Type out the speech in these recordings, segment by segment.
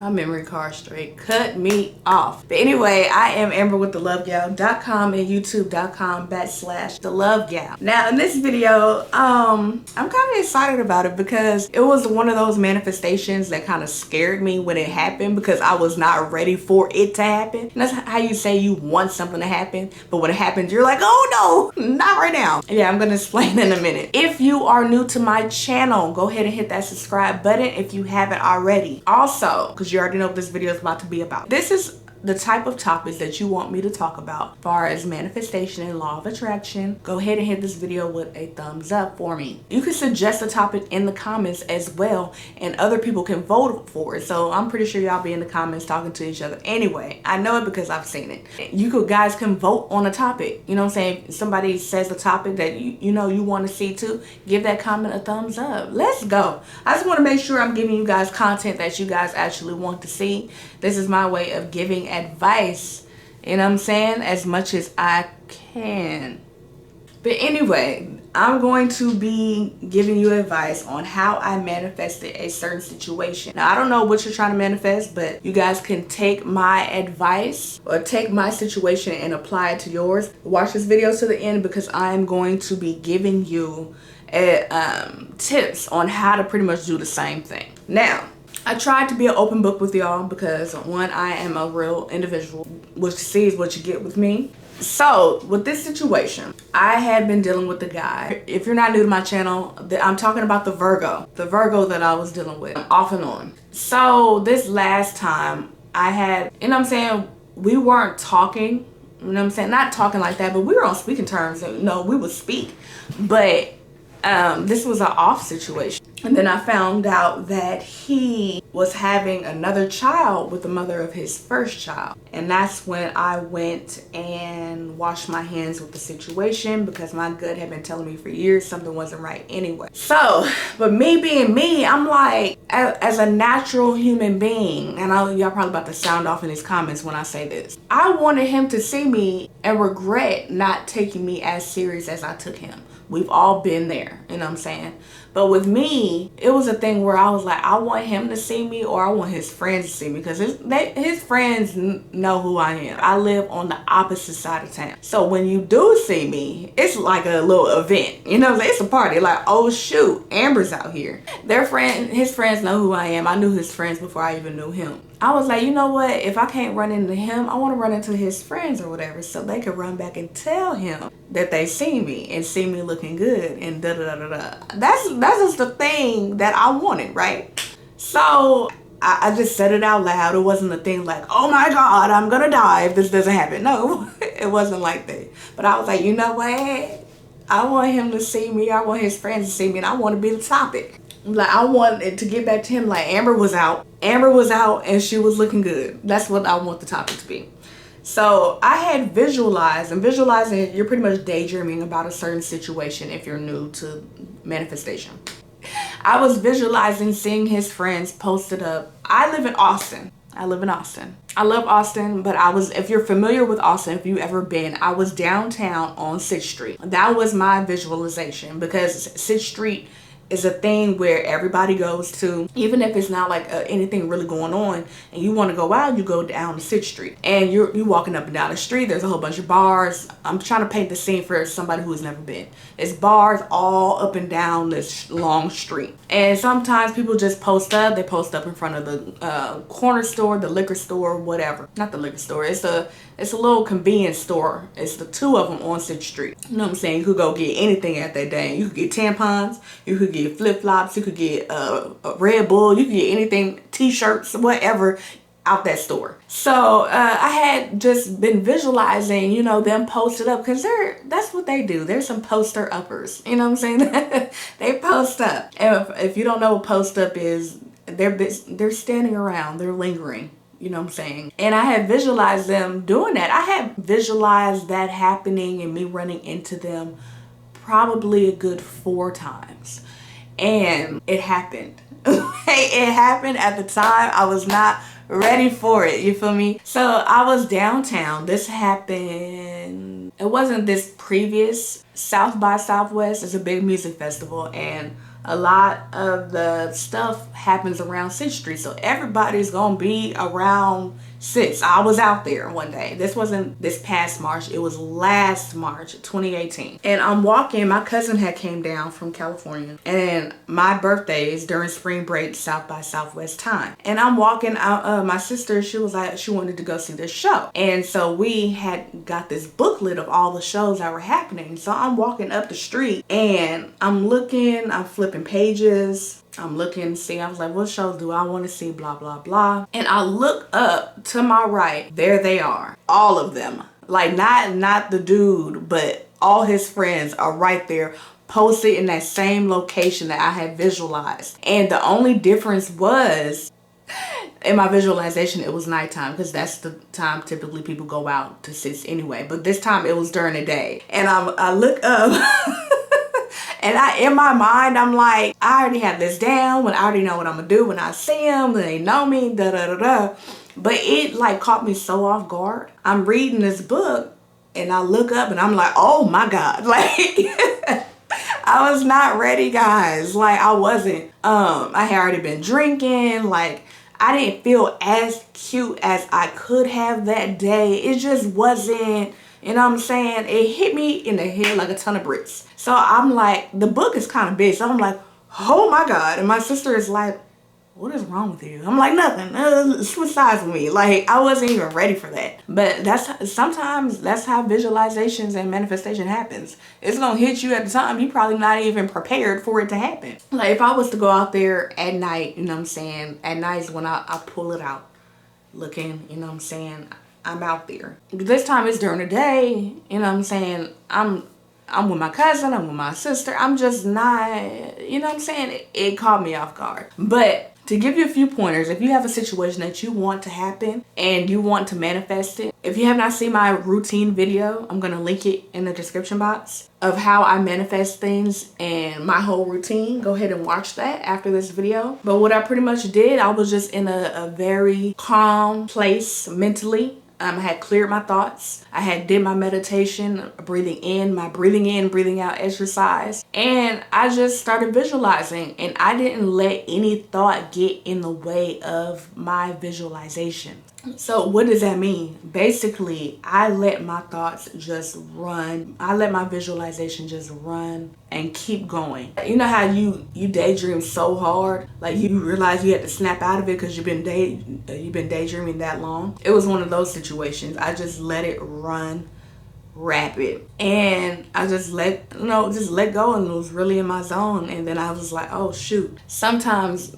My memory card straight cut me off. But anyway, I am Amber with thelovegal.com and youtube.com/thelovegal. Now in this video, I'm kind of excited about it because it was one of those manifestations that kind of scared me when it happened because I was not ready for it to happen. And that's how you say you want something to happen, but when it happens, you're like, oh no, not right now. Yeah, I'm gonna explain in a minute. If you are new to my channel, go ahead and hit that subscribe button if you haven't already. Also, because you already know what this video is about to be about. This is the type of topics that you want me to talk about as far as manifestation and law of attraction. Go ahead and hit this video with a thumbs up for me. You can suggest a topic in the comments as well and other people can vote for it. So I'm pretty sure y'all be in the comments talking to each other anyway. I know it because I've seen it. Guys can vote on a topic. You know what I'm saying? If somebody says a topic that you know you want to see too, give that comment a thumbs up. Let's go. I just want to make sure I'm giving you guys content that you guys actually want to see. This is my way of giving advice, you know what I'm saying, as much as I can. But anyway, I'm going to be giving you advice on how I manifested a certain situation. Now, I don't know what you're trying to manifest, but you guys can take my advice or take my situation and apply it to yours. Watch this video to the end because I'm going to be giving you tips on how to pretty much do the same thing. Now, I tried to be an open book with y'all because one, I am a real individual, which sees what you get with me. So with this situation, I had been dealing with the guy. If you're not new to my channel, I'm talking about the Virgo that I was dealing with off and on. So this last time I had, you know what I'm saying, we weren't talking, you know what I'm saying, not talking like that, but we were on speaking terms. No, we would speak, but this was an off situation. And then I found out that he was having another child with the mother of his first child. And that's when I went and washed my hands with the situation because my gut had been telling me for years something wasn't right anyway. So, but me being me, I'm like, as a natural human being, and y'all probably about to sound off in these comments when I say this, I wanted him to see me and regret not taking me as serious as I took him. We've all been there, you know what I'm saying? But with me, it was a thing where I was like, I want him to see me or I want his friends to see me because his friends know who I am. I live on the opposite side of town. So when you do see me, it's like a little event. You know what I'm saying? It's a party. Like, oh shoot, Amber's out here. His friends know who I am. I knew his friends before I even knew him. I was like, you know what? If I can't run into him, I want to run into his friends or whatever so they can run back and tell him that they see me and see me looking good and da-da-da-da-da. That's just the thing that I wanted, right? So I just said it out loud. It wasn't a thing like, oh my God, I'm going to die if this doesn't happen. No, it wasn't like that. But I was like, you know what? I want him to see me. I want his friends to see me and I want to be the topic. Like, I wanted to get back to him like Amber was out and she was looking good. That's what I want the topic to be. So I had visualized, and visualizing, you're pretty much daydreaming about a certain situation if you're new to manifestation. I was visualizing seeing his friends posted up. I live in Austin. I love Austin, but if you're familiar with Austin, if you've ever been, I was downtown on 6th Street. That was my visualization because 6th Street is a thing where everybody goes to, even if it's not like anything really going on and you want to go out, you go down to 6th Street and you're walking up and down the street. There's a whole bunch of bars. I'm trying to paint the scene for somebody who's never been. It's bars all up and down this long street. And sometimes people just post up. They post up in front of the corner store, the liquor store, whatever. Not the liquor store. It's a little convenience store. It's the two of them on 6th Street. You know what I'm saying? You could go get anything at that day. You could get tampons. You could get flip-flops. You could get a Red Bull. You could get anything, t-shirts, whatever, out that store. So I had just been visualizing, you know, them posted up because that's what they do. They're some poster uppers. You know what I'm saying? They post up. And if you don't know what post up is, they're standing around. They're lingering. You know what I'm saying? And I had visualized them doing that. I had visualized that happening and me running into them probably a good 4 times. And it happened. It happened at the time. I was not ready for it. You feel me? So I was downtown. This happened. It wasn't this previous South by Southwest is a big music festival, and a lot of the stuff happens around 6th Street. So everybody's gonna be around 6th. I was out there one day. This wasn't this past March. It was last March, 2018. And I'm walking. My cousin had came down from California. And my birthday is during spring break, South by Southwest time. And I'm walking out. My sister, she was like, she wanted to go see this show. And so we had got this booklet of all the shows that were happening. So I'm walking up the street and I'm looking, I'm flipping pages. I'm looking to see, I was like, what shows do I want to see, blah, blah, blah. And I look up to my right, there they are, all of them. Like not the dude, but all his friends are right there, posted in that same location that I had visualized. And the only difference was, in my visualization, it was nighttime, because that's the time typically people go out to sit anyway. But this time it was during the day. And I look up and in my mind, I'm like, I already have this down. When I already know what I'm gonna do when I see them, when they know me, da da da da. But it like caught me so off guard. I'm reading this book and I look up and I'm like, oh my God. Like I was not ready, guys. Like I wasn't. I had already been drinking. Like I didn't feel as cute as I could have that day. It just wasn't. You know what I'm saying? It hit me in the head like a ton of bricks. So I'm like, the book is kind of big. So I'm like, oh my God. And my sister is like, what is wrong with you? I'm like, nothing. Switch sides with me. Like, I wasn't even ready for that. But sometimes that's how visualizations and manifestation happens. It's going to hit you at the time. You're probably not even prepared for it to happen. Like, if I was to go out there at night, you know what I'm saying? At night is when I pull it out. Looking, you know what I'm saying? I'm out there. This time it's during the day, you know what I'm saying? I'm with my cousin, I'm with my sister. I'm just not, you know what I'm saying? It caught me off guard. But to give you a few pointers, if you have a situation that you want to happen and you want to manifest it, if you have not seen my routine video, I'm going to link it in the description box of how I manifest things and my whole routine. Go ahead and watch that after this video. But what I pretty much did, I was just in a very calm place mentally. I had cleared my thoughts. I had did my meditation, breathing in, breathing out exercise. And I just started visualizing, and I didn't let any thought get in the way of my visualization. So what does that mean? Basically, I let my thoughts just run. I let my visualization just run and keep going. You know how you daydream so hard, like you realize you had to snap out of it because you've been daydreaming that long. It was one of those situations. I just let it run rapid, and I just let go, and it was really in my zone. And then I was like, oh shoot, sometimes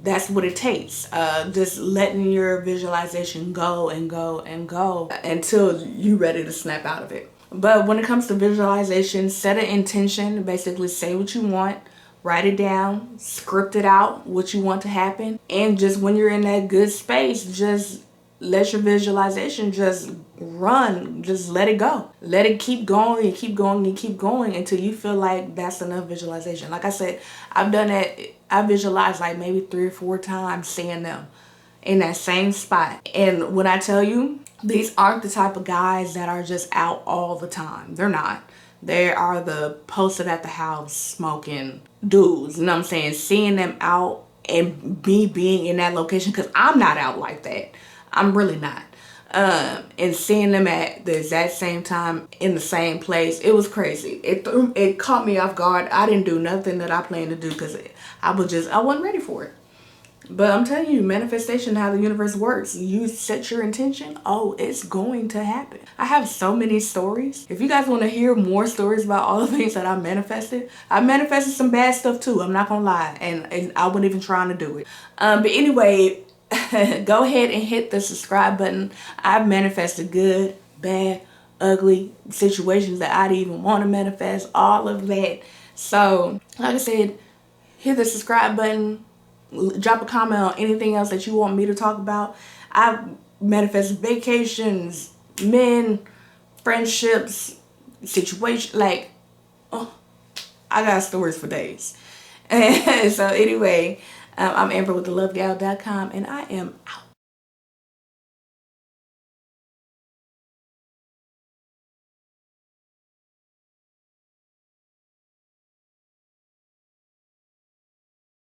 that's what it takes, just letting your visualization go and go and go until you're ready to snap out of it. But when it comes to visualization, set an intention. Basically say what you want, write it down, script it out, what you want to happen, and just when you're in that good space, just let your visualization just run. Just let it go. Let it keep going and keep going and keep going until you feel like that's enough visualization. Like I said, I've done that. I visualized like maybe 3 or 4 times seeing them in that same spot. And when I tell you, these aren't the type of guys that are just out all the time. They're not. They are the posted at the house smoking dudes. You know what I'm saying? Seeing them out and me being in that location, because I'm not out like that. I'm really not. And seeing them at the exact same time in the same place, it was crazy. It caught me off guard. I didn't do nothing that I planned to do because I wasn't ready for it. But I'm telling you, manifestation, how the universe works. You set your intention, oh, it's going to happen. I have so many stories. If you guys want to hear more stories about all the things that I manifested some bad stuff too. I'm not gonna lie, and I wasn't even trying to do it. But anyway, go ahead and hit the subscribe button. I've manifested good, bad, ugly situations that I didn't even want to manifest, all of that. So like I said, hit the subscribe button, drop a comment on anything else that you want me to talk about. I've manifested vacations, men, friendships, situations, like, oh, I got stories for days. And so anyway, I'm Amber with thelovegal.com, and I am out.